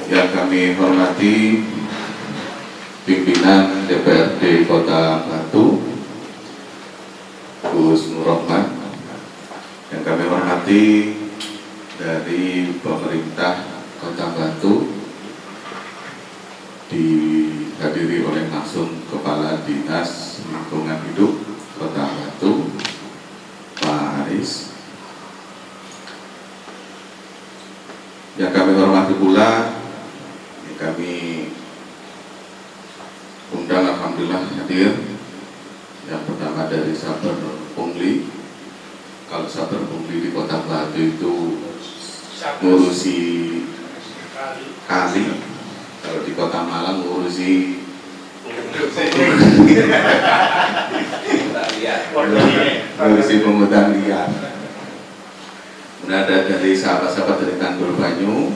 Yang kami hormati pimpinan DPRD Kota Batu, Gus Nur Rahman. Yang kami hormati dari pemerintah Kota Batu, dihadiri oleh langsung Kepala Dinas Lingkungan Hidup Kota Batu, Pak Haris. Yang kami hormati pula, kami undang alhamdulillah hadir. Yang pertama dari Saber Pungli. Kalau Saber Pungli di Kota Batu itu ngurusi kali, kalau di Kota Malang ngurusi pungutan liar. Ada dari sahabat-sahabat dari Tanggul Banyu,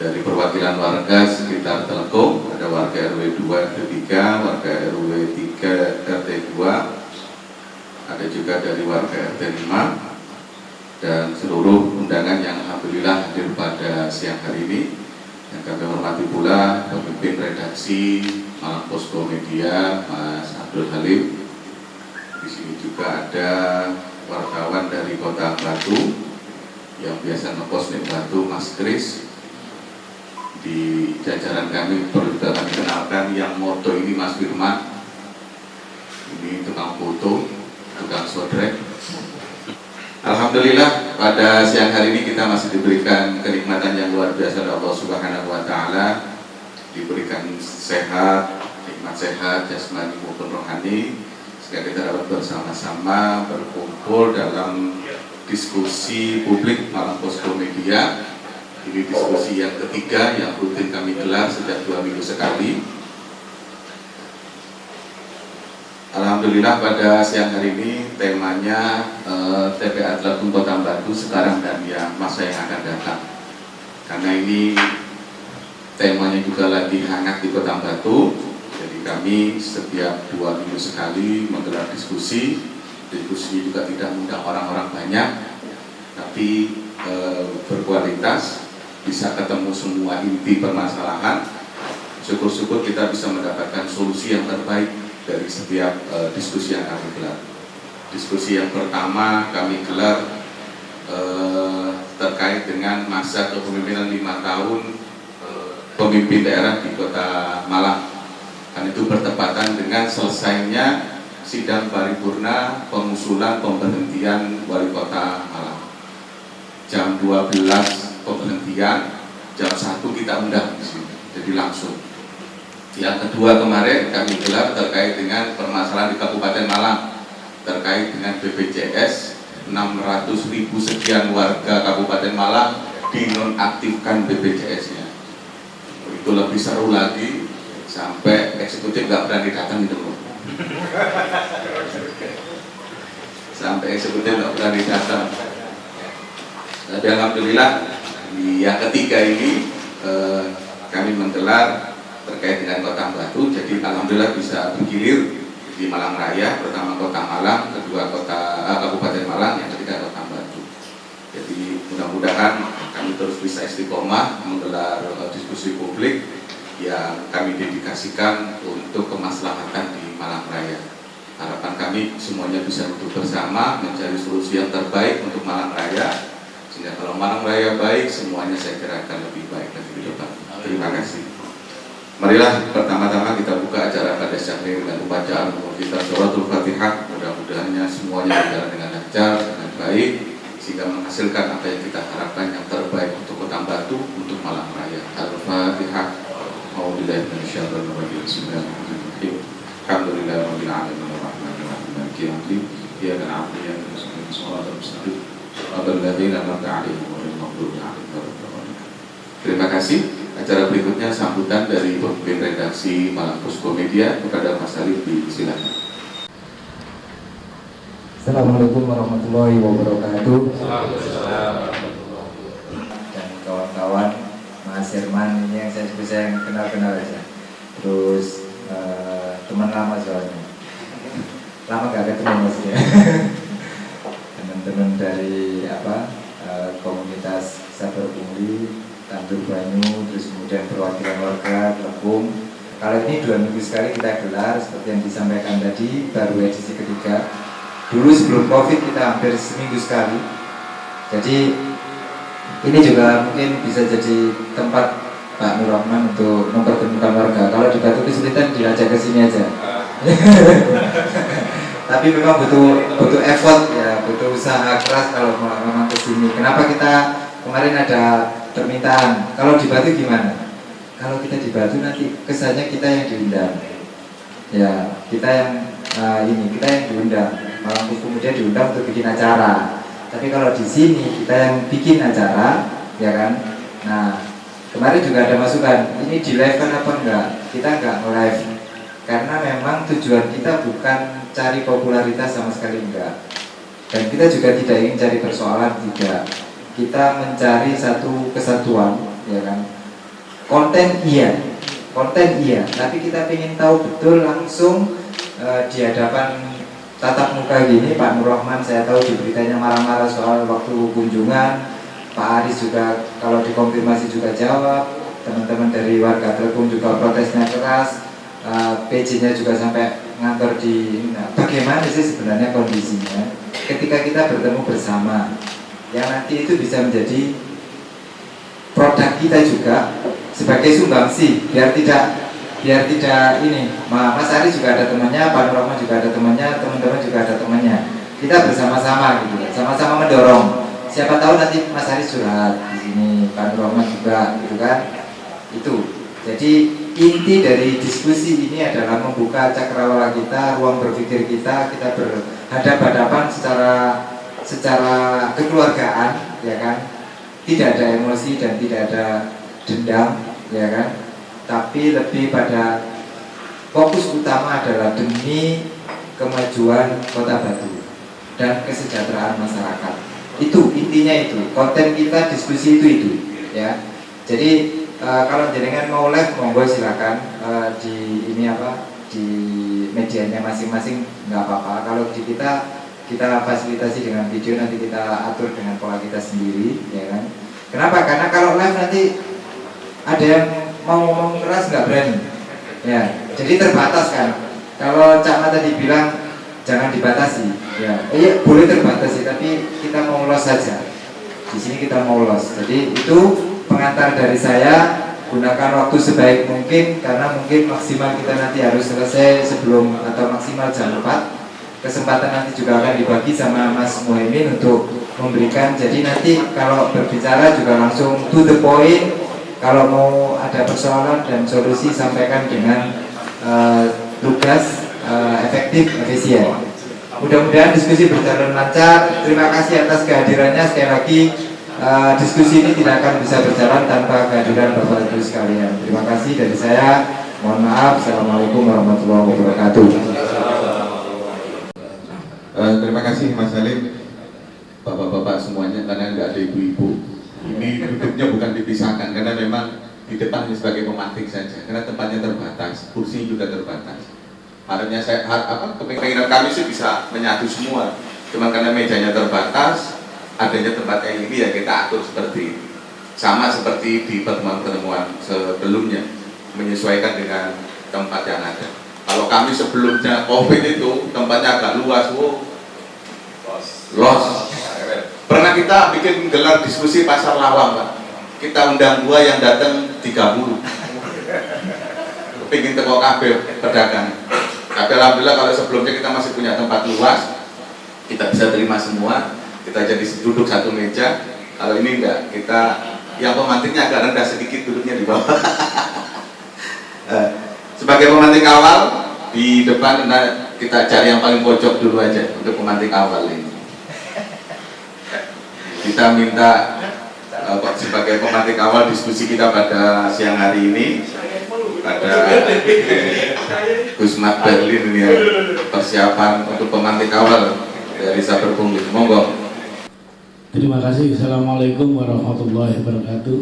dari perwakilan warga sekitar Telkom, ada warga RW 2 RT 3, warga RW 3 RT 2, ada juga dari warga RT 5, dan seluruh undangan yang alhamdulillah hadir pada siang hari ini. Yang kami hormati pula pemimpin redaksi Malang Posko Media, Mas Abdul Halim. Di sini juga ada wartawan dari Kota Batu yang biasa ngepost di Batu, Mas Kris. Di jajaran kami perlu kami kenalkan yang moto ini Mas Firman. Ini tukang foto, tukang sodrek. Alhamdulillah pada siang hari ini kita masih diberikan kenikmatan yang luar biasa dari Allah Subhanahu wa Ta'ala. Diberikan sehat, nikmat sehat jasmani maupun rohani, sehingga kita dapat bersama-sama berkumpul dalam diskusi publik Malang Posko Media. Ini diskusi yang ketiga yang rutin kami gelar sejak 2 minggu sekali. Alhamdulillah pada siang hari ini temanya TPA Telkom Kota Batu sekarang dan ya masa yang akan datang. Karena ini temanya juga lagi hangat di Kota Batu. Jadi kami setiap 2 minggu sekali menggelar diskusi. Diskusi juga tidak mengundang orang-orang banyak, tapi berkualitas, bisa ketemu semua inti permasalahan. Syukur-syukur kita bisa mendapatkan solusi yang terbaik dari setiap diskusi yang kami gelar. Diskusi yang pertama kami gelar terkait dengan masa kepemimpinan 5 tahun pemimpin daerah di Kota Malang. Dan itu bertepatan dengan selesainya sidang paripurna pengusulan pemberhentian Wali Kota Malang. Jam 12 pemberhentian, jam 1 kita undang di sini, jadi langsung. Yang kedua kemarin kami gelar terkait dengan permasalahan di Kabupaten Malang, terkait dengan BPJS. 600.000 sekian warga Kabupaten Malang dinonaktifkan BPJS-nya. Itu lebih seru lagi, sampai eksekutif nggak berani datang itu. Sampai eksekutif nggak berani datang. Tapi alhamdulillah yang ketiga ini kami menggelar terkait dengan Kota Batu. Jadi alhamdulillah bisa bergilir di Malang Raya. Pertama Kota Malang, kedua Kabupaten Malang, yang ketiga Kota Batu. Jadi mudah-mudahan kami terus bisa istiqomah menggelar diskusi publik yang kami dedikasikan untuk kemaslahatan di Malang Raya. Harapan kami semuanya bisa duduk bersama mencari solusi yang terbaik untuk Malang Raya, sehingga kalau Malang Raya baik, semuanya saya kira akan lebih baik lagi ke depan. Terima kasih. Marilah pertama-tama kita buka acara pada siang ini dengan pembacaan kita Suratul Fatihah. Mudah-mudahannya semuanya berjalan dengan lancar, dengan baik, sehingga menghasilkan apa yang kita harapkan yang terbaik untuk Kota Batu, untuk Malang Raya. Al-Fatihah. A'udzubillahi minasyaitonir rajim. Bismillahirrahmanirrahim. Alhamdulillahirabbil alamin arrahmanir rahim maliki yaumiddin. Iyyaka na'budu wa iyyaka nasta'in. Shiratal mustaqim. Shiratal ladzina an'amta 'alaihim ghairil maghdubi 'alaihim waladdallin. Terima kasih. Acara berikutnya sambutan dari pemimpin redaksi Malang Posko Media kepada Mas Alif, silakan. Assalamualaikum warahmatullahi wabarakatuh. Dan kawan-kawan, Mas Herman ini yang saya kenal-kenal aja. Terus teman lama soalnya. Lama gak ketemu maksudnya. Teman-teman dari komunitas Saber Pungli, Tanjung Banyu, terus kemudian perwakilan warga Kelembung. Kalau ini 2 minggu sekali kita gelar seperti yang disampaikan tadi, baru edisi ketiga. Dulu sebelum Covid kita hampir seminggu sekali. Jadi ini juga mungkin bisa jadi tempat Pak Nur Rahman untuk mempertemukan warga. Kalau di Batu kesulitan diajak ke sini aja. Tapi memang butuh effort ya, butuh usaha keras kalau memang ke sini. Kenapa kita kemarin ada permintaan? Kalau di Batu gimana? Kalau kita di Batu nanti kesannya kita yang diundang. Ya, kita yang kita yang diundang. Malah kemudian diundang untuk bikin acara. Tapi kalau di sini kita yang bikin acara, ya kan? Nah, kemarin juga ada masukan, ini di live kan apa enggak? Kita enggak nge-live, karena memang tujuan kita bukan cari popularitas sama sekali enggak. Dan kita juga tidak ingin cari persoalan, tidak. Kita mencari satu kesatuan, ya kan? Konten iya, tapi kita ingin tahu betul langsung di hadapan tatap muka gini. Pak Nur Rahman saya tahu di beritanya marah-marah soal waktu kunjungan. Pak Aris juga kalau dikonfirmasi juga jawab. Teman-teman dari warga Telkom juga protesnya keras. PJ-nya juga sampai ngantor di. Nah, bagaimana sih sebenarnya kondisinya ketika kita bertemu bersama? Yang nanti itu bisa menjadi produk kita juga sebagai sumbangsi, biar tidak ini. Mas Ari juga ada temannya, Pak Nur Rahman juga ada temannya, teman-teman juga ada temannya. Kita bersama-sama gitu, sama-sama mendorong. Siapa tahu nanti Mas Ari curhat di sini, Pak Nur Rahman juga gitu kan. Itu. Jadi inti dari diskusi ini adalah membuka cakrawala kita, ruang berpikir kita berhadapan-hadapan secara kekeluargaan, ya kan. Tidak ada emosi dan tidak ada dendam, ya kan. Tapi lebih pada fokus utama adalah demi kemajuan Kota Batu dan kesejahteraan masyarakat. Itu intinya, itu konten kita, diskusi itu ya. Jadi kalau jenengan mau live monggo silakan di medianya masing-masing, nggak apa-apa. Kalau di kita fasilitasi dengan video, nanti kita atur dengan pola kita sendiri, ya kan. Kenapa? Karena kalau live nanti ada yang mau ngomong keras nggak berani, ya. Jadi terbatas kan. Kalau Cak Ma tadi bilang jangan dibatasi, ya. Iya boleh terbatasi, tapi kita mau los saja. Di sini kita mau los. Jadi itu pengantar dari saya. Gunakan waktu sebaik mungkin, karena mungkin maksimal kita nanti harus selesai sebelum atau maksimal jam 4. Kesempatan nanti juga akan dibagi sama Mas Muhaimin untuk memberikan. Jadi nanti kalau berbicara juga langsung to the point. Kalau mau ada persoalan dan solusi, sampaikan dengan tugas efektif, efisien. Mudah-mudahan diskusi berjalan lancar. Terima kasih atas kehadirannya. Sekali lagi diskusi ini tidak akan bisa berjalan tanpa kehadiran Bapak Ibu sekalian. Terima kasih dari saya. Mohon maaf. Assalamualaikum warahmatullahi wabarakatuh. Terima kasih Mas Salim, bapak-bapak semuanya, karena nggak ada ibu-ibu. Ini duduknya bukan dipisahkan, karena memang di depan ini sebagai pemantik saja, karena tempatnya terbatas, kursi juga terbatas. Harapnya kepinginan kami sih bisa menyatu semua, cuma karena mejanya terbatas, adanya tempat yang ini ya kita atur seperti sama seperti di pertemuan-pertemuan sebelumnya, menyesuaikan dengan tempat yang ada. Kalau kami sebelumnya COVID itu tempatnya agak luas, los. Pernah kita bikin gelar diskusi pasar lawang, Pak. Kita undang 2 yang datang 30. Kepingin teko kabeh pedagang. Tapi alhamdulillah kalau sebelumnya kita masih punya tempat luas, kita bisa terima semua. Kita jadi duduk satu meja. Kalau ini enggak, kita yang pemantiknya agak rendah sedikit, duduknya di bawah. Sebagai pemantik awal di depan, kita cari yang paling pojok dulu aja untuk pemantik awal ini. Kita minta sebagai pemantik awal diskusi kita pada siang hari ini, pada Gusmat Berlin ini ya, persiapan untuk pemantik awal dari Saber Pungli. Monggo. Terima kasih. Assalamualaikum warahmatullahi wabarakatuh.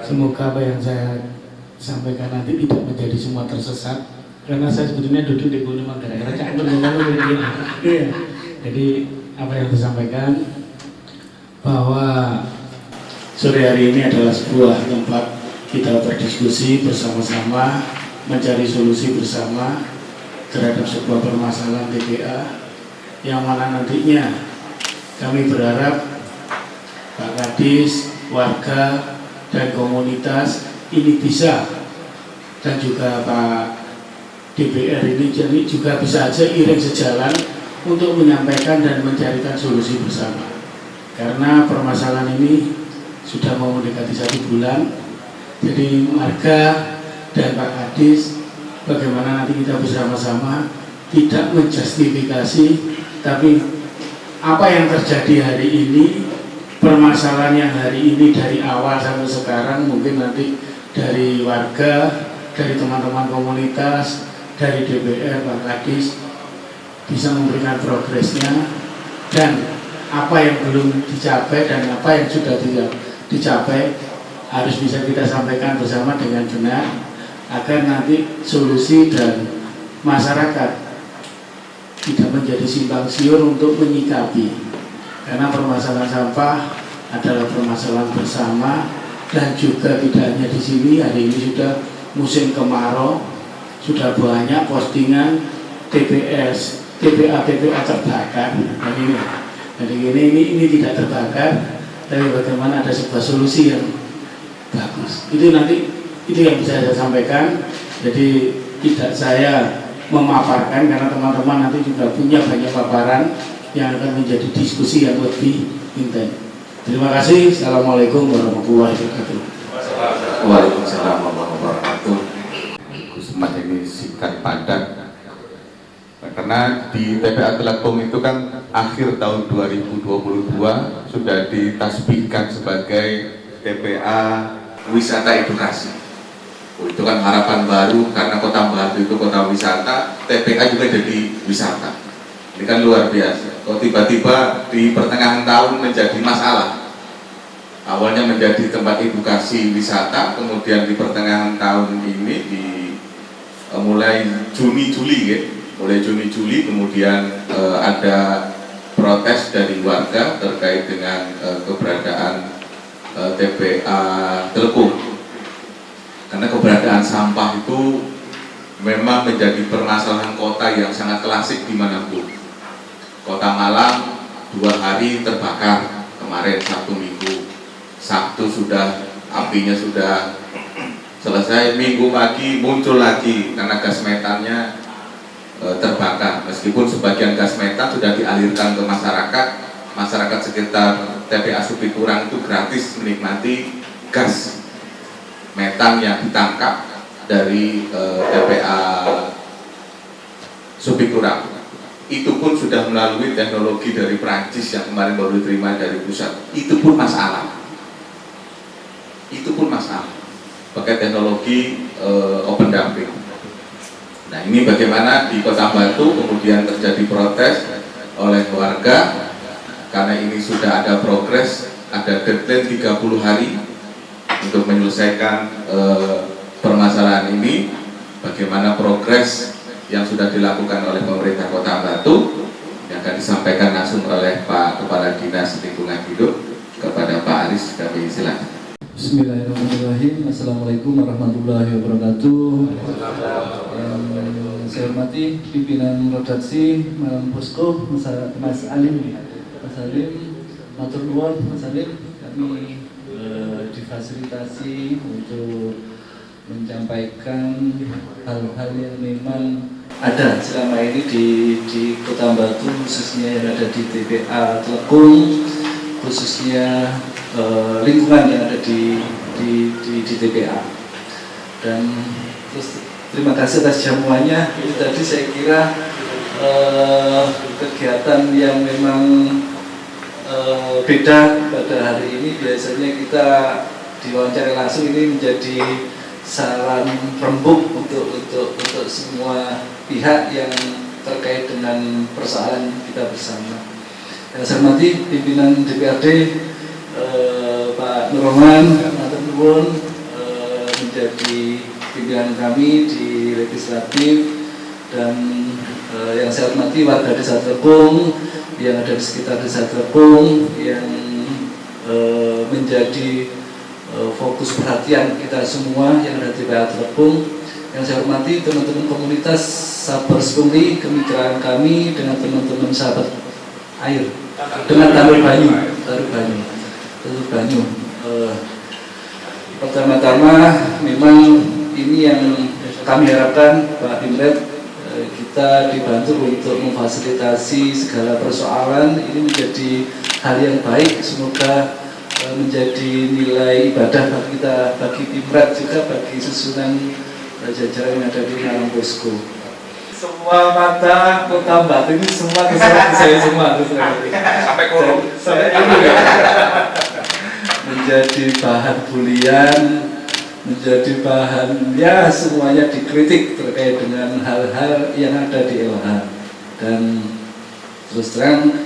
Semoga apa yang saya sampaikan nanti tidak menjadi semua tersesat, karena saya sebetulnya duduk di Gunung Manggarai. Jadi apa yang disampaikan bahwa sore hari ini adalah sebuah tempat kita berdiskusi bersama-sama, mencari solusi bersama terhadap sebuah permasalahan TPA yang mana nantinya kami berharap Pak Kadis, warga, dan komunitas ini bisa, dan juga Pak DPR ini jadi juga bisa aja iring sejalan untuk menyampaikan dan mencarikan solusi bersama. Karena permasalahan ini sudah mau mendekati 1 bulan, jadi warga dan Pak Kadis bagaimana nanti kita bersama-sama tidak menjustifikasi, tapi apa yang terjadi hari ini, permasalahan yang hari ini dari awal sampai sekarang, mungkin nanti dari warga, dari teman-teman komunitas, dari DPR, Pak Kadis bisa memberikan progresnya, dan apa yang belum dicapai dan apa yang sudah dicapai harus bisa kita sampaikan bersama dengan benar agar nanti solusi dan masyarakat tidak menjadi simpang siur untuk menyikapi, karena permasalahan sampah adalah permasalahan bersama. Dan juga tidak hanya di sini, hari ini sudah musim kemarau, sudah banyak postingan TPA terbakar. Jadi ini tidak terbakar, tapi bagaimana ada sebuah solusi yang bagus. Itu nanti itu yang bisa saya sampaikan. Jadi tidak saya memaparkan karena teman-teman nanti juga punya banyak paparan yang akan menjadi diskusi yang lebih intens. Terima kasih. Assalamualaikum warahmatullahi wabarakatuh. Waalaikumsalam warahmatullahi wabarakatuh. Semuanya ini singkat padat. Karena di TPA Telkom itu kan akhir tahun 2022 sudah ditasbihkan sebagai TPA wisata edukasi. Itu kan harapan baru, karena Kota Batu itu kota wisata, TPA juga jadi wisata. Ini kan luar biasa. Kok tiba-tiba di pertengahan tahun menjadi masalah. Awalnya menjadi tempat edukasi wisata, kemudian di pertengahan tahun ini mulai Juni-Juli ya. Mulai Juni-Juli kemudian ada protes dari warga terkait dengan keberadaan TPA Telkom. Karena keberadaan sampah itu memang menjadi permasalahan kota yang sangat klasik dimanapun. Kota Malang 2 hari terbakar kemarin Sabtu Minggu. Sabtu sudah apinya sudah selesai, Minggu pagi muncul lagi karena gas metannya terbakar. Meskipun sebagian gas metan sudah dialirkan ke masyarakat sekitar TPA Supiturang itu gratis menikmati gas metan yang ditangkap dari TPA Supiturang. Itu pun sudah melalui teknologi dari Prancis yang kemarin baru diterima dari pusat. Itu pun masalah. Pakai teknologi open dumping. Nah, ini bagaimana di Kota Batu kemudian terjadi protes oleh warga karena ini sudah ada progres, ada deadline 30 hari untuk menyelesaikan permasalahan ini. Bagaimana progres yang sudah dilakukan oleh pemerintah Kota Batu yang akan disampaikan langsung oleh Pak Kepala Dinas Lingkungan Hidup kepada Pak Aris. Kami silakan. Bismillahirrahmanirrahim. Assalamualaikum warahmatullahi wabarakatuh. Saya hormati pimpinan redaksi Malam Posko, Mas Alim, matur nuwun Mas Alim, kami difasilitasi untuk menyampaikan hal-hal yang memang ada selama ini di Kota Batu, khususnya yang ada di TPA Telkom, khususnya lingkungan yang ada di TPA. Dan terus terima kasih atas jamuannya. Ini tadi saya kira kegiatan yang memang beda pada hari ini. Biasanya kita diwawancara langsung, ini menjadi saran rembuk untuk semua pihak yang terkait dengan persoalan kita bersama. Yang saya hormati pimpinan DPRD Pak Nurrohman, matur nuwun menjadi pimpinan kami di legislatif, dan yang saya hormati warga Desa Telkom yang ada di sekitar Desa Telkom yang menjadi fokus perhatian kita semua yang ada di PA Telukung. Yang saya hormati teman-teman komunitas Sabar Sepungli, kemitraan kami dengan teman-teman sahabat air, dengan Tanur Banyu. Pertama-tama memang ini yang kami harapkan Pak Pimret, kita dibantu untuk memfasilitasi segala persoalan ini menjadi hal yang baik. Semoga menjadi nilai ibadah bagi kita, bagi Pimret juga, bagi susunan jajaran yang ada di Malang Posko. Semua mata Kota Batu ini semua kesulitan saya semua sampai kolom sampai menjadi bahan bulian, menjadi bahan ya semuanya dikritik terkait dengan hal-hal yang ada di LH. Dan terus terang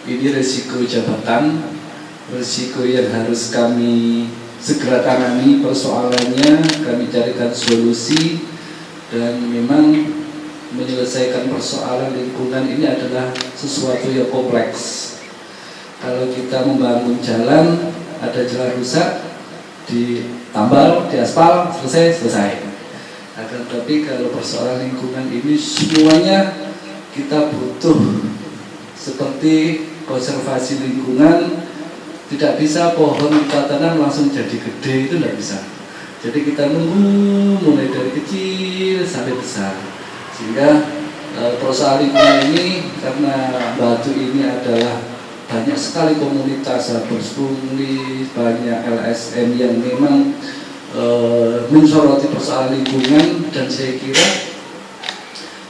ini risiko jabatan, risiko yang harus kami segera tangani persoalannya, kami carikan solusi. Dan memang menyelesaikan persoalan lingkungan ini adalah sesuatu yang kompleks. Kalau kita membangun jalan, ada jalan rusak, ditambal, diaspal, selesai. Akan tetapi kalau persoalan lingkungan ini semuanya kita butuh, seperti konservasi lingkungan, tidak bisa pohon kita tanam langsung jadi gede, itu tidak bisa. Jadi kita nunggu mulai dari kecil sampai besar. Sehingga persoalan lingkungan ini, karena Batu ini adalah banyak sekali komunitas Sabar Sepungli, banyak LSM yang memang mensoroti persoalan lingkungan. Dan saya kira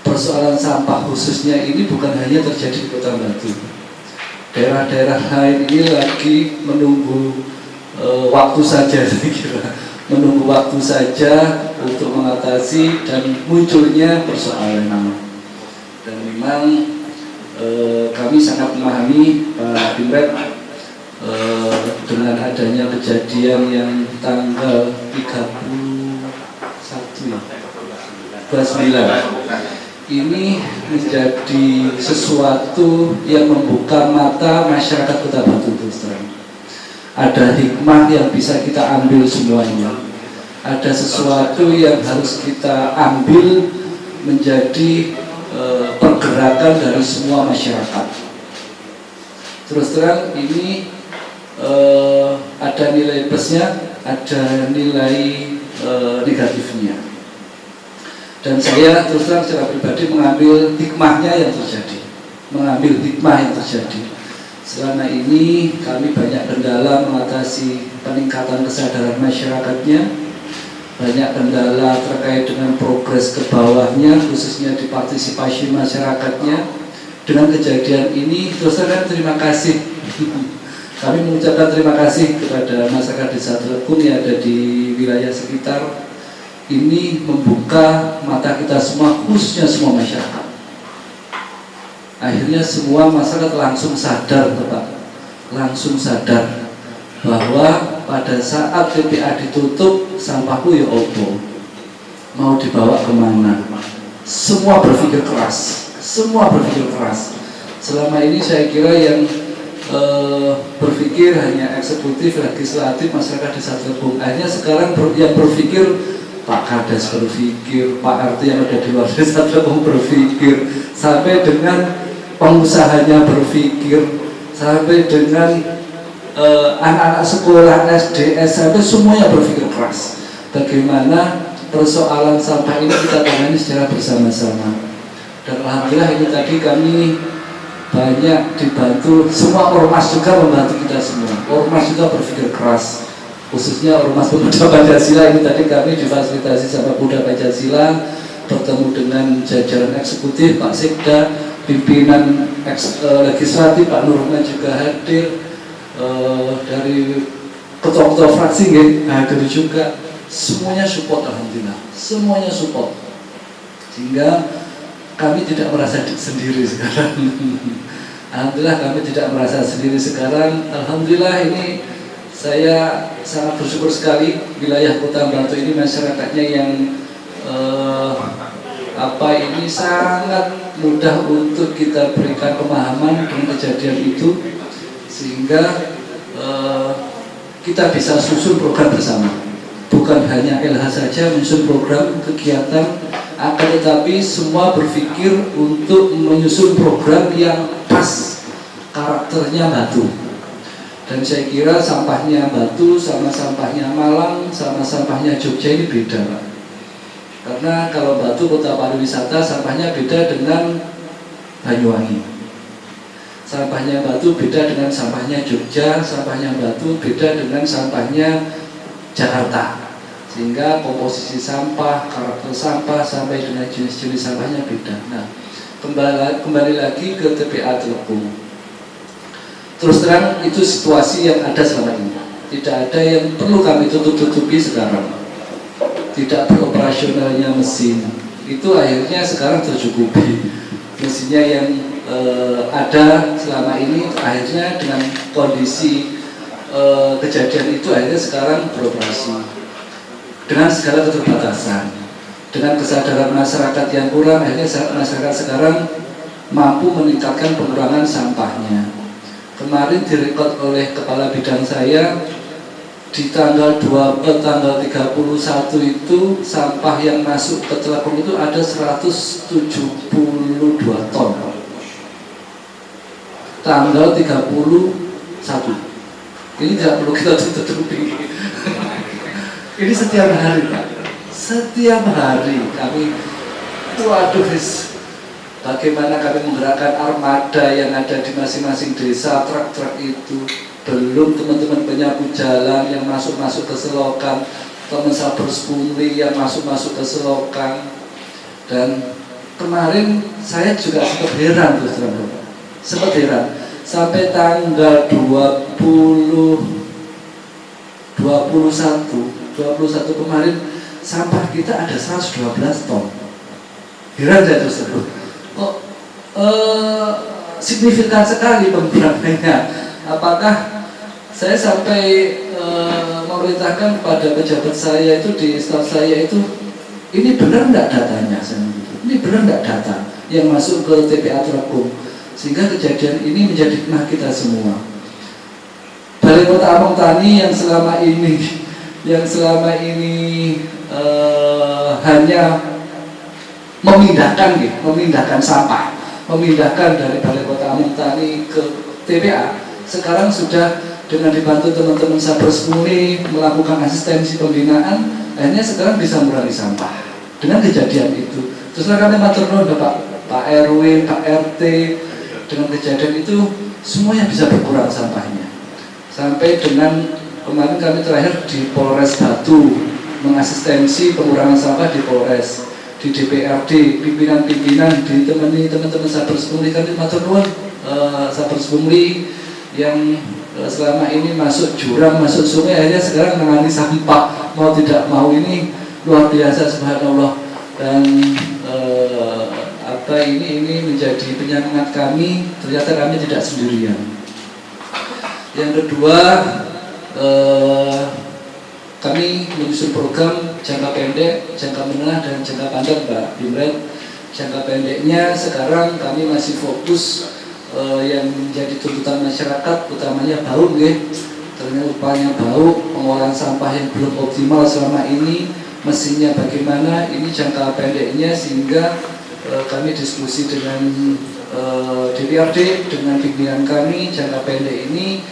persoalan sampah khususnya ini bukan hanya terjadi di Kota Batu. Daerah-daerah lain ini lagi menunggu waktu saja, saya kira menunggu waktu saja untuk mengatasi dan munculnya persoalan. Dan memang kami sangat memahami Pak Pimret dengan adanya kejadian yang tanggal 31 ini menjadi sesuatu yang membuka mata masyarakat Kota Batu terus terang. Ada hikmah yang bisa kita ambil semuanya. Ada sesuatu yang harus kita ambil menjadi pergerakan dari semua masyarakat. Terus terang ini ada nilai plusnya, ada nilai negatifnya. Dan saya terus terang secara pribadi mengambil hikmahnya yang terjadi, Selama ini kami banyak kendala mengatasi peningkatan kesadaran masyarakatnya, banyak kendala terkait dengan progres ke bawahnya, khususnya di partisipasi masyarakatnya. Dengan kejadian ini, terus terang terima kasih. Kami mengucapkan terima kasih kepada masyarakat Desa Telukung yang ada di wilayah sekitar. Ini membuka mata kita semua, khususnya semua masyarakat. Akhirnya semua masyarakat langsung sadar, bahwa pada saat TPA ditutup, sampahku ya opo, mau dibawa kemana? Semua berpikir keras. Selama ini saya kira yang berpikir hanya eksekutif, legislatif, masyarakat Desa Telukung. Akhirnya sekarang yang berpikir Pak Kades berpikir, Pak RT yang ada di luar Desa Telukung berpikir, sampai dengan pengusahanya berpikir, sampai dengan anak-anak sekolah SD, SMP semuanya berpikir keras. Bagaimana persoalan sampah ini kita tangani secara bersama-sama. Dan alhamdulillah ini tadi kami banyak dibantu, semua ormas juga membantu kita semua. Ormas juga berpikir keras, khususnya Ormas Pemuda Pancasila. Ini tadi kami difasilitasi sama Pemuda Pancasila, bertemu dengan jajaran eksekutif, Pak Sekda, pimpinan legislatif, Pak Nurman juga hadir, dari ketua-ketua fraksi hadir juga. Semuanya support, alhamdulillah, semuanya support. Sehingga kami tidak merasa sendiri sekarang. Alhamdulillah kami tidak merasa sendiri sekarang. Alhamdulillah ini saya sangat bersyukur sekali wilayah Kota Batu ini masyarakatnya yang ini sangat mudah untuk kita berikan pemahaman dengan kejadian itu, sehingga kita bisa susun program bersama. Bukan hanya LH saja menyusun program kegiatan, akan tetapi semua berpikir untuk menyusun program yang pas karakternya Batu. Dan saya kira sampahnya Batu sama sampahnya Malang sama sampahnya Jogja ini beda, Pak. Karena kalau Batu kota pariwisata, sampahnya beda dengan Banyuwangi. Sampahnya Batu beda dengan sampahnya Jogja, sampahnya Batu beda dengan sampahnya Jakarta. Sehingga komposisi sampah, karakter sampah, sampai dengan jenis-jenis sampahnya beda. Nah, kembali lagi ke TPA Telukung. Terus terang itu situasi yang ada selama ini. Tidak ada yang perlu kami tutup-tutupi sekarang. Tidak beroperasionalnya mesin. Itu akhirnya sekarang tercukupi. Mesinnya yang ada selama ini akhirnya dengan kondisi kejadian itu akhirnya sekarang beroperasi dengan segala keterbatasan, dengan kesadaran masyarakat yang kurang, akhirnya masyarakat sekarang mampu meningkatkan pengurangan sampahnya. Kemarin direkod oleh kepala bidang saya di tanggal 31 itu sampah yang masuk ke Telukung itu ada 172 ton. Tanggal 31. Ini tidak perlu kita tutupi. Ini setiap hari, Pak. Setiap hari kami, waduh, bagaimana kami menggerakkan armada yang ada di masing-masing desa, truk-truk itu. Belum teman-teman penyapu jalan yang masuk-masuk ke selokan, teman Sabers Pungli yang masuk-masuk ke selokan. Dan kemarin saya juga sempat heran, terus terang. Sempat heran sampai tanggal 21 kemarin sampah kita ada 112 ton. Heran saya terus terang. Kok signifikan sekali pengurangannya. Apakah saya sampai memerintahkan kepada pejabat saya itu di staf saya itu, ini benar nggak datanya? Ini benar nggak data yang masuk ke TPA Telukung? Sehingga kejadian ini menjadi kena kita semua. Balai Kota Among Tani yang selama ini hanya memindahkan sampah, memindahkan dari Balai Kota Among Tani ke TPA, sekarang sudah dengan dibantu teman-teman Sabers Pungli melakukan asistensi pembinaan, akhirnya sekarang bisa mengurangi sampah dengan kejadian itu. Terus kami matur nuwun Pak RW, Pak RT, dengan kejadian itu semuanya bisa berkurang sampahnya. Sampai dengan kemarin kami terakhir di Polres Batu mengasistensi pengurangan sampah di Polres, di DPRD, pimpinan-pimpinan ditemani teman-teman Sabers Pungli. Kami matur nuwun Sabers Pungli yang selama ini masuk jurang, masuk sungai, akhirnya sekarang menangani sampah mau tidak mau, ini luar biasa, subhanallah. Dan ini menjadi penyemangat kami, ternyata kami tidak sendirian. Yang kedua, kami menyusun program jangka pendek, jangka menengah, dan jangka panjang, Pak Bimret. Jangka pendeknya sekarang kami masih fokus yang menjadi tuntutan masyarakat, utamanya bau, ternyata upaya bau, pengolahan sampah yang belum optimal selama ini, mesinnya bagaimana, ini jangka pendeknya. Sehingga kami diskusi dengan DPRD, dengan pimpinan kami, jangka pendek ini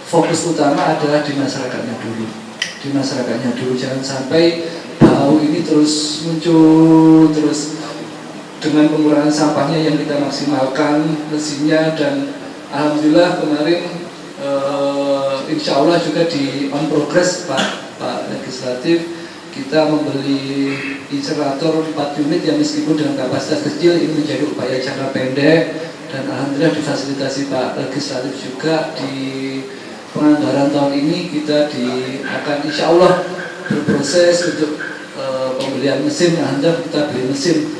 fokus utama adalah di masyarakatnya dulu. Di masyarakatnya dulu, jangan sampai bau ini terus muncul terus. Dengan pengurangan sampahnya yang kita maksimalkan mesinnya, dan alhamdulillah kemarin insya Allah juga di on progress Pak Legislatif, kita membeli insinerator 4 unit yang meskipun dengan kapasitas kecil ini menjadi upaya jangka pendek, dan alhamdulillah difasilitasi Pak Legislatif juga di penganggaran tahun ini kita akan insya Allah berproses untuk pembelian mesin. Alhamdulillah kita beli mesin.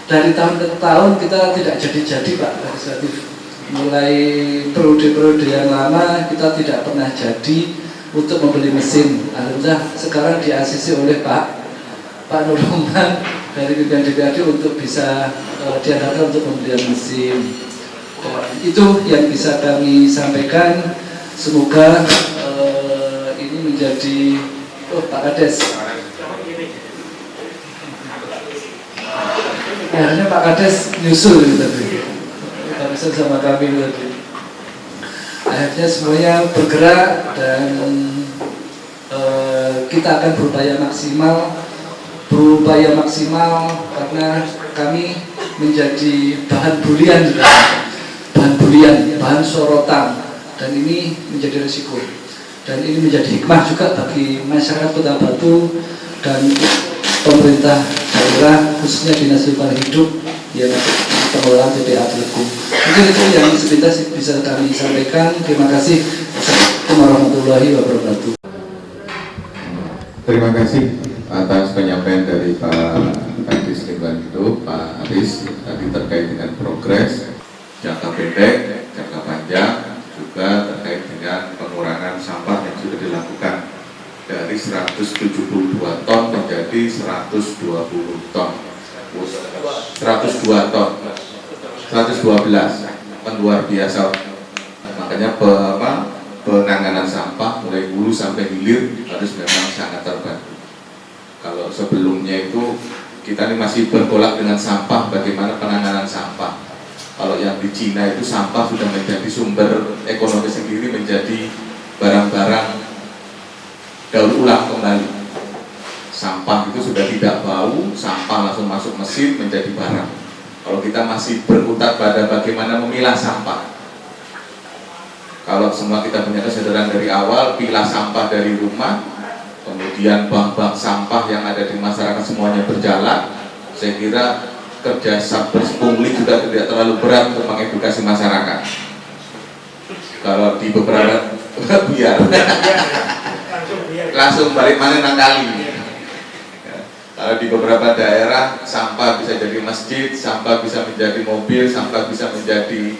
Dari tahun ke tahun kita tidak jadi Pak Legislatif. Mulai periode-periode yang lama kita tidak pernah jadi untuk membeli mesin. Alhamdulillah sekarang diasisi oleh Pak Nurman dari pimpinan DPRD untuk bisa diandalkan untuk pembelian mesin. Itu yang bisa kami sampaikan. Semoga ini menjadi Pak Kades. Akhirnya Pak Kades nyusul gitu tadi. Barusan sama kami tadi. Akhirnya semuanya bergerak dan kita akan berupaya maksimal karena kami menjadi bahan bulian, bahan sorotan, dan ini menjadi risiko. Dan ini menjadi hikmah juga bagi masyarakat Kota Batu dan pemerintah daerah, khususnya Dinas Lingkungan Hidup yang pengelolaan TPA Teluk. Mungkin itu yang sepintas bisa kami sampaikan. Terima kasih. Assalamualaikum warahmatullahi wabarakatuh. Terima kasih atas penyampaian dari Pak Kadis Lingkungan Hidup, Pak Aris, tadi terkait dengan progres jangka pendek, jangka panjang, juga terkait dengan pengurangan sampah yang sudah dilakukan dari 172 ton menjadi 120 ton, 102 ton, 112, kan luar biasa. Makanya penanganan sampah mulai hulu sampai hilir harus memang sangat terbantu. Kalau sebelumnya itu kita ini masih bergolak dengan sampah, bagaimana penanganan sampah. Kalau yang di Cina itu sampah sudah menjadi sumber ekonomi sendiri, menjadi barang-barang daur ulang kembali. Sampah itu sudah tidak bau, sampah langsung masuk mesin menjadi barang. Kalau kita masih berkutat pada bagaimana memilah sampah, kalau semua kita punya kesadaran dari awal, pilah sampah dari rumah, kemudian bank-bank sampah yang ada di masyarakat semuanya berjalan, saya kira kerja Satpers Pungli juga tidak terlalu berat untuk mengedukasi masyarakat. Kalau di beberapa biar langsung balik mana nakali. Kalau di beberapa daerah sampah bisa jadi masjid, sampah bisa menjadi mobil, sampah bisa menjadi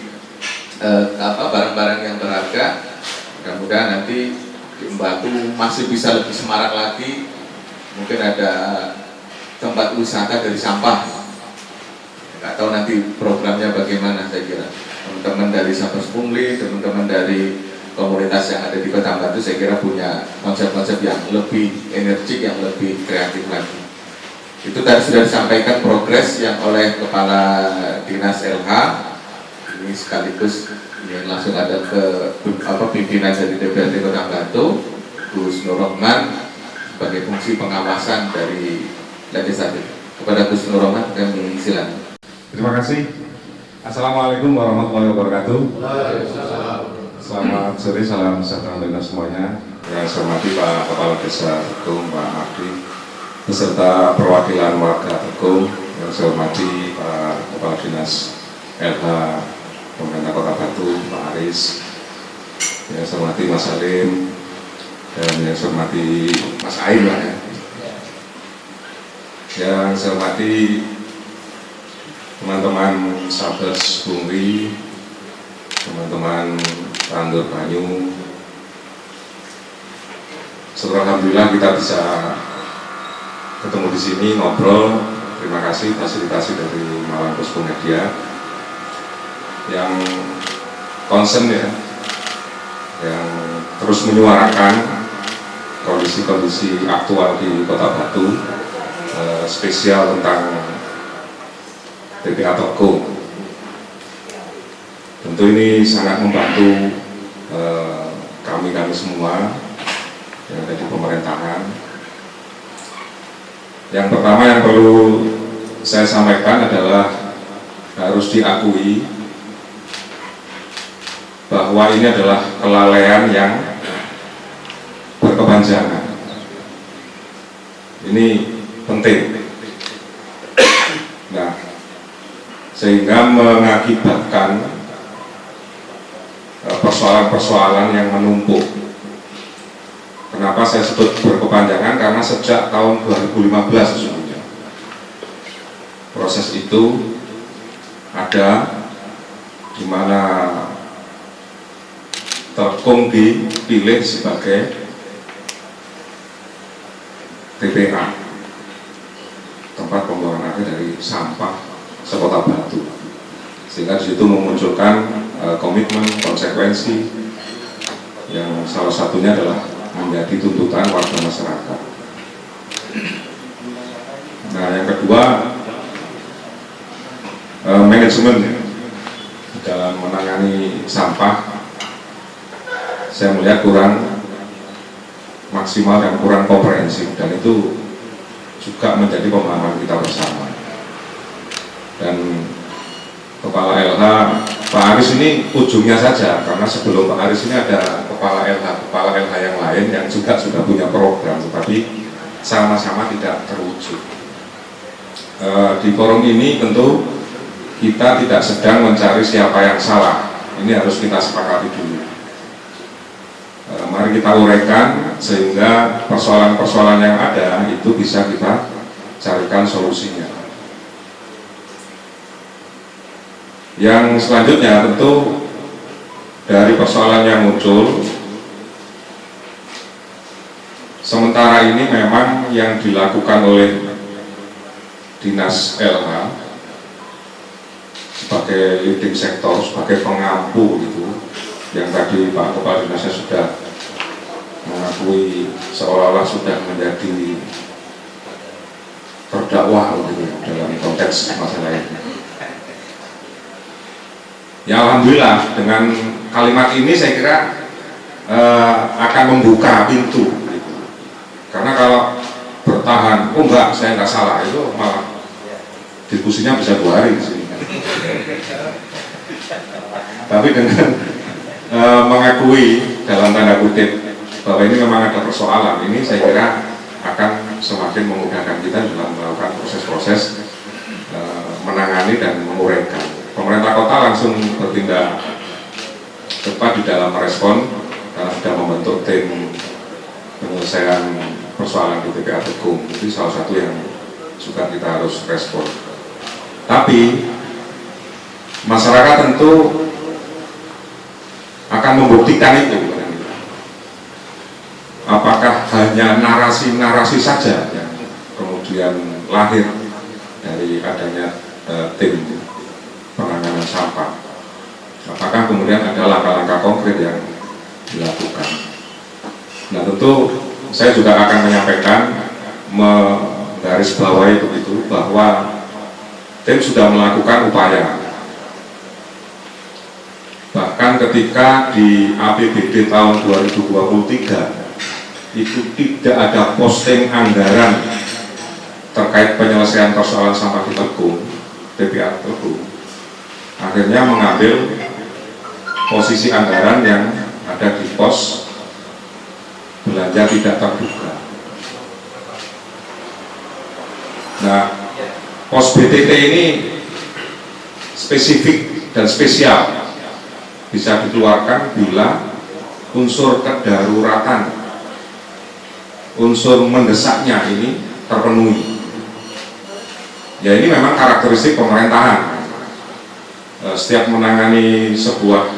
barang-barang yang berharga. Mudah-mudahan nanti di Batu masih bisa lebih semarak lagi. Mungkin ada tempat wisata dari sampah. Nggak tahu nanti programnya bagaimana, saya kira teman-teman dari Satpers Pungli, teman-teman dari komunitas yang ada di Kota Batu, saya kira punya konsep-konsep yang lebih energik, yang lebih kreatif lagi. Itu tadi sudah disampaikan progres yang oleh Kepala Dinas LH. Ini sekaligus yang langsung ada ke pimpinan dari DPRD Kota Batu, Gus Nur Rahman, sebagai fungsi pengawasan dari legislatif. Kepada Gus Nur Rahman kami silakan. Terima kasih. Assalamualaikum warahmatullahi wabarakatuh. Selamat sore, salam sejahtera untuk semuanya. Yang saya hormati Pak Kepala Desa Tekung, Pak Abdi, beserta perwakilan warga Tekung. Yang saya hormati Pak Kepala Dinas LH Pemerintah Kota Batu, Pak Aris. Yang saya hormati Mas Salim, dan yang saya hormati Mas Ain, ya. Yang saya hormati teman-teman Satpers Pungli, teman-teman Tandur Banyu. Syukur alhamdulillah kita bisa ketemu di sini ngobrol. Terima kasih fasilitasi dari Malang Puspo Media yang concern, ya, yang terus menyuarakan kondisi-kondisi aktual di Kota Batu, spesial tentang TPA Tekung. Tentu ini sangat membantu kami semua yang ada di pemerintahan. Yang pertama yang perlu saya sampaikan adalah harus diakui bahwa ini adalah kelalaian yang berkepanjangan. Ini penting. Nah, sehingga mengakibatkan persoalan-persoalan yang menumpuk. Kenapa saya sebut berkepanjangan? Karena sejak tahun 2015 sesungguhnya proses itu ada, di mana Tekung dipilih sebagai TPA, tempat pembuangan akhir dari sampah sekota Batu, sehingga di situ memunculkan komitmen, konsekuensi yang salah satunya adalah menjadi tuntutan warga masyarakat. Nah, yang kedua, manajemen dalam menangani sampah saya melihat kurang maksimal dan kurang komprehensif, dan itu juga menjadi pemahaman kita bersama. Dan Kepala LH Pak Aris ini ujungnya saja, karena sebelum Pak Aris ini ada Kepala LH yang lain yang juga sudah punya program, tetapi sama-sama tidak terwujud. Di forum ini tentu kita tidak sedang mencari siapa yang salah, ini harus kita sepakati dulu. Mari kita uraikan sehingga persoalan-persoalan yang ada itu bisa kita carikan solusinya. Yang selanjutnya tentu dari persoalan yang muncul, sementara ini memang yang dilakukan oleh Dinas LH sebagai leading sektor, sebagai pengampu gitu, yang tadi Pak Kepala Dinasnya sudah mengakui seolah-olah sudah menjadi terdakwa gitu dalam konteks masalah ini. Ya alhamdulillah dengan kalimat ini saya kira akan membuka pintu gitu. Karena kalau bertahan, oh enggak saya enggak salah, itu malah diskusinya bisa 2 hari di sini. Tapi dengan mengakui dalam tanda kutip bahwa ini memang ada persoalan, ini saya kira akan semakin memudahkan kita dalam melakukan proses-proses menangani dan menguraikan. Pemerintah kota langsung bertindak cepat di dalam merespon karena sudah membentuk tim penyelesaian persoalan di TPA Tekung. Itu salah satu yang juga kita harus respon. Tapi masyarakat tentu akan membuktikan itu. Apakah hanya narasi-narasi saja yang kemudian lahir dari adanya tim penanganan sampah? Apakah kemudian ada langkah-langkah konkret yang dilakukan? Nah tentu saya juga akan menyampaikan, menggarisbawahi begitu bahwa tim sudah melakukan upaya. Bahkan ketika di APBD tahun 2023 itu tidak ada posting anggaran terkait penyelesaian persoalan sampah di Tekung, TPA Tekung, akhirnya mengambil posisi anggaran yang ada di pos belanja tidak terduga. Nah, pos BTT ini spesifik dan spesial, bisa dikeluarkan bila unsur kedaruratan, unsur mendesaknya ini terpenuhi. Ya ini memang karakteristik pemerintahan. Setiap menangani sebuah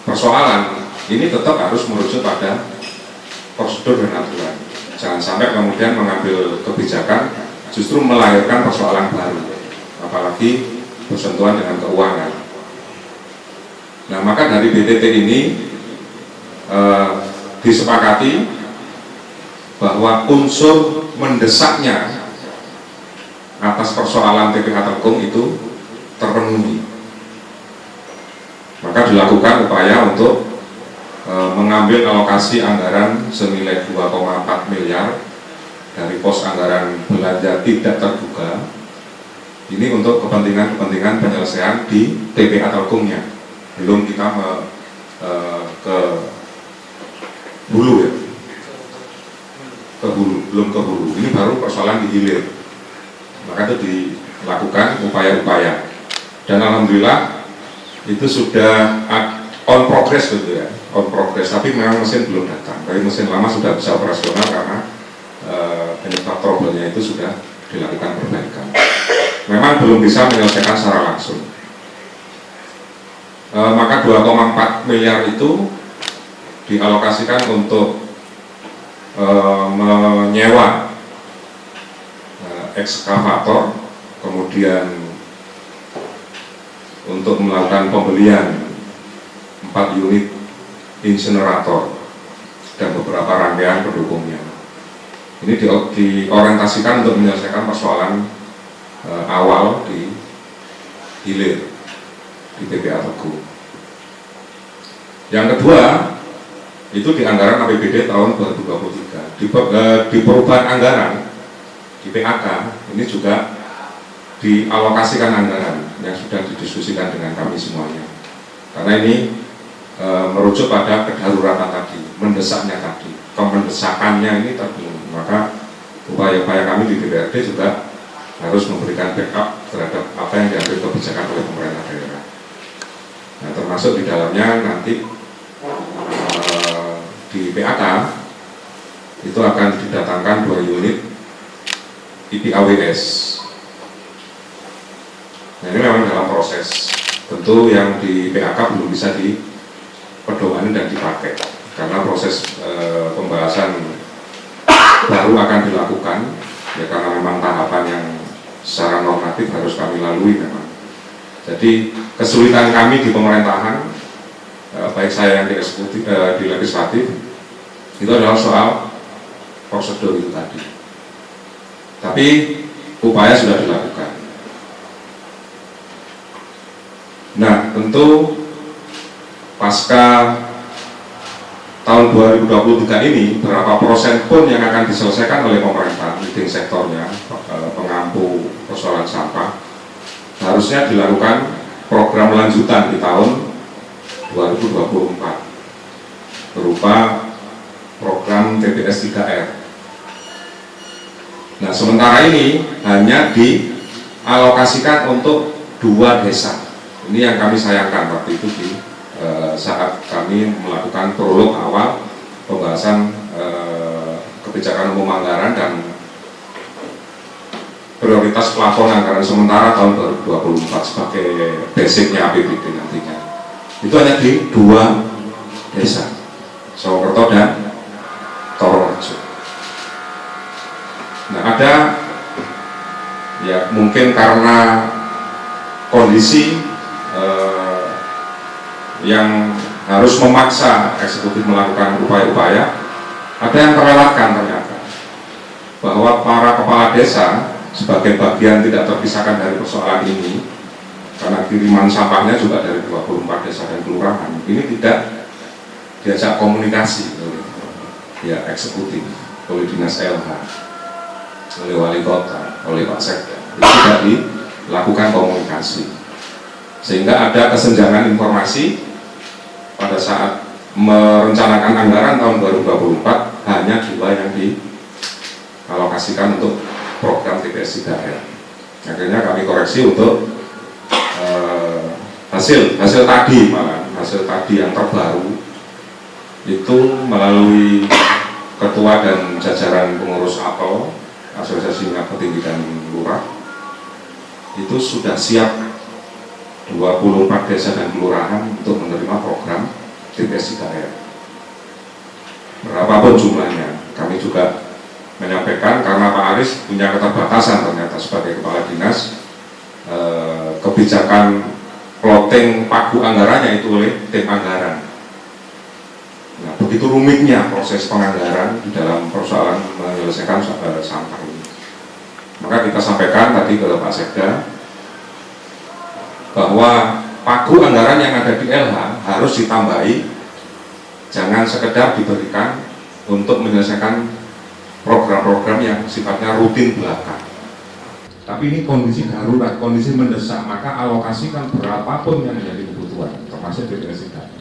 persoalan ini tetap harus merujuk pada prosedur dan aturan. Jangan sampai kemudian mengambil kebijakan justru melahirkan persoalan baru, apalagi bersentuhan dengan keuangan. Nah maka dari BTT ini disepakati bahwa unsur mendesaknya atas persoalan TPA Tekung itu terpenuhi. Maka dilakukan upaya untuk mengambil alokasi anggaran senilai 2,4 miliar dari pos anggaran belanja tidak terduga ini untuk kepentingan-kepentingan penyelesaian di TPA Tekungnya. Belum kita ke hulu ya, ke hulu, belum ke hulu. Ini baru persoalan di hilir. Maka itu dilakukan upaya-upaya. Dan alhamdulillah itu sudah on progress gitu ya, on progress. Tapi memang mesin belum datang. Tapi mesin lama sudah bisa operasional karena penyebab trouble-nya itu sudah dilakukan perbaikan. Memang belum bisa menyelesaikan secara langsung. Maka 2,4 miliar itu dialokasikan untuk menyewa ekskavator, kemudian untuk melakukan pembelian 4 unit insinerator dan beberapa rangkaian pendukungnya. Ini diorientasikan untuk menyelesaikan persoalan awal di hilir di TPA Teguh. Yang kedua, itu di anggaran APBD tahun 2023 di perubahan anggaran di PAK ini juga dialokasikan anggaran yang sudah didiskusikan dengan kami semuanya, karena ini merujuk pada kedaruratan tadi, mendesaknya tadi, kemendesakannya ini terpenuhi, maka upaya-upaya kami di DPRD juga harus memberikan backup terhadap apa yang diambil kebijakan oleh pemerintah daerah. Nah, termasuk di dalamnya nanti di PAK itu akan didatangkan 2 unit IPAWS. Nah, ini memang dalam proses. Tentu yang di PAK belum bisa dipedomani dan dipakai karena proses pembahasan baru akan dilakukan, ya, karena memang tahapan yang secara normatif harus kami lalui memang. Jadi kesulitan kami di pemerintahan, baik saya yang di eksekutif, di legislatif, itu adalah soal prosedur itu tadi. Tapi upaya sudah dilakukan. Nah, tentu pasca tahun 2023 ini berapa persen pun yang akan diselesaikan oleh pemerintah leading sektornya, pengampu persoalan sampah, harusnya dilakukan program lanjutan di tahun 2024 berupa program TPS 3R. Nah, sementara ini hanya dialokasikan untuk 2 desa. Ini yang kami sayangkan waktu itu di saat kami melakukan prolog awal pembahasan kebijakan umum anggaran dan prioritas plafon anggaran sementara tahun 2024 sebagai basicnya APBD nantinya. Itu hanya di 2 desa, Sawokerto dan Tororejo. Nah, ada ya mungkin karena kondisi yang harus memaksa eksekutif melakukan upaya-upaya, ada yang terlewatkan ternyata bahwa para kepala desa sebagai bagian tidak terpisahkan dari persoalan ini, karena kiriman sampahnya juga dari 24 desa dan kelurahan, ini tidak diajak komunikasi oleh ya eksekutif, oleh dinas LH, oleh wali kota, oleh Pak Sekda. Tidak dilakukan komunikasi, sehingga ada kesenjangan informasi. Pada saat merencanakan anggaran tahun 2024 hanya 2 yang dialokasikan untuk program TPS 3R. Akhirnya kami koreksi untuk hasil tadi, malah hasil tadi yang terbaru itu melalui ketua dan jajaran pengurus APO, Asosiasi Minyak Petinggi dan Lurah, itu sudah siap 24 desa dan kelurahan untuk menerima program TPS 3R. Berapapun jumlahnya, kami juga menyampaikan karena Pak Aris punya keterbatasan ternyata sebagai kepala dinas, kebijakan plotting pagu anggarannya itu oleh tim anggaran. Nah, begitu rumitnya proses penganggaran di dalam persoalan menyelesaikan sampah ini. Maka kita sampaikan tadi ke Pak Sekda bahwa pagu anggaran yang ada di LH harus ditambahi, jangan sekedar diberikan untuk menyelesaikan program-program yang sifatnya rutin belaka. Tapi ini kondisi darurat, kondisi mendesak, maka alokasikan berapapun yang menjadi kebutuhan, termasuk TPS 3R.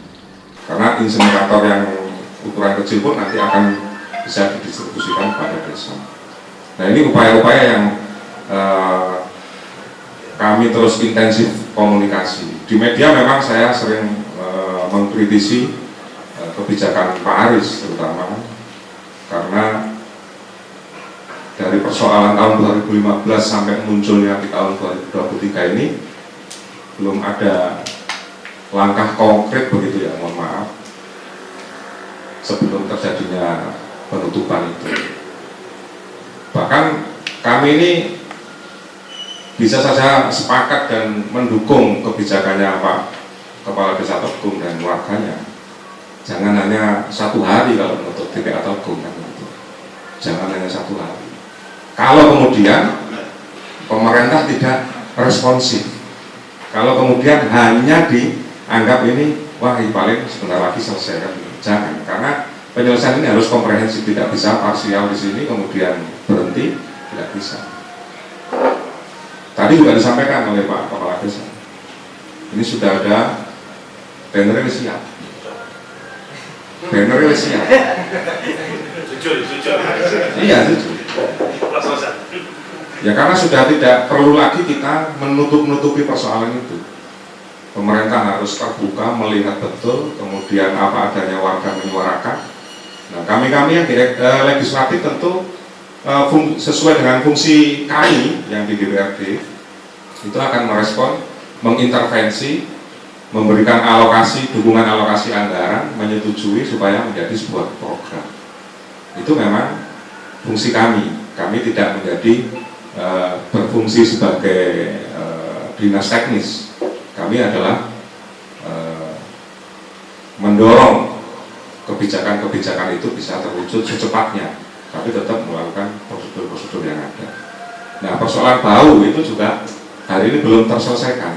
Karena insinerator yang ukuran kecil pun nanti akan bisa didistribusikan kepada desa. Nah, ini upaya-upaya yang kami terus intensif komunikasi. Di media memang saya sering mengkritisi kebijakan Pak Aris terutama karena dari persoalan tahun 2015 sampai munculnya di tahun 2023 ini belum ada langkah konkret begitu ya, mohon maaf, sebelum terjadinya penutupan itu. Bahkan kami ini bisa saja sepakat dan mendukung kebijakannya Pak Kepala Desa Teguh dan warganya, Jangan hanya 1 hari kalau menutup TPA Telkom kan gitu. Jangan hanya 1 hari. Kalau kemudian pemerintah tidak responsif, kalau kemudian hanya dianggap ini wah paling sebentar lagi selesai kan, jangan, karena penyelesaian ini harus komprehensif, tidak bisa parsial di sini kemudian berhenti, tidak bisa. Tadi juga disampaikan oleh Pak Kepala Desa, ini sudah ada bannernya siap, bannernya siap. Jujur. Iya, jujur. Ya karena sudah tidak perlu lagi kita menutup-nutupi persoalan itu. Pemerintah harus terbuka, melihat betul, kemudian apa adanya warga menyuarakan. Nah kami-kami yang di legislatif tentu sesuai dengan fungsi kami yang di DPRD itu akan merespon, mengintervensi, memberikan alokasi, dukungan alokasi anggaran, menyetujui supaya menjadi sebuah program. Itu memang fungsi kami. Kami tidak menjadi berfungsi sebagai dinas teknis. Kami adalah mendorong kebijakan-kebijakan itu bisa terwujud secepatnya, tapi tetap melakukan prosedur-prosedur yang ada. Nah persoalan bau itu juga hari ini belum terselesaikan.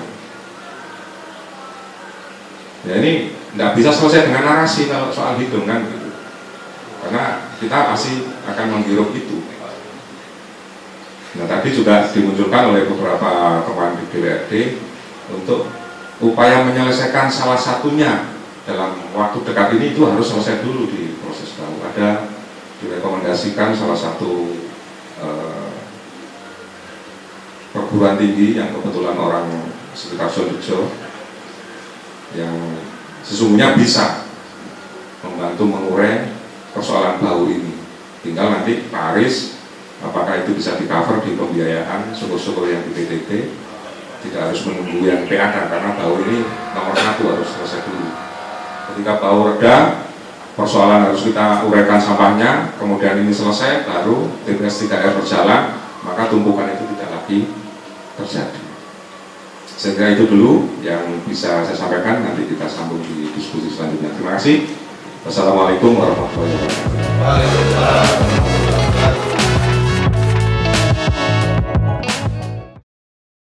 Ya ini tidak bisa selesai dengan narasi kalau soal hidung kan gitu. Karena kita pasti akan menghirup itu. Nah tadi juga dimunculkan oleh beberapa teman di DPRD untuk upaya menyelesaikan salah satunya dalam waktu dekat ini itu harus selesai dulu di proses bau. Ada direkomendasikan salah satu perguruan tinggi yang kebetulan orang sekitar Sondujo yang sesungguhnya bisa membantu mengurai persoalan bau ini. Tinggal nanti Pak Aris apakah itu bisa di-cover di pembiayaan syukur-syukur yang di PTT, tidak harus menunggu yang PAK karena bau ini nomor 1 harus selesai dulu. Ketika bau reda, persoalan harus kita uraikan sampahnya, kemudian ini selesai, baru TPS 3R berjalan, maka tumpukan itu tidak lagi terjadi. Saya kira itu dulu yang bisa saya sampaikan, nanti kita sambung di diskusi selanjutnya. Terima kasih. Wassalamualaikum warahmatullahi wabarakatuh.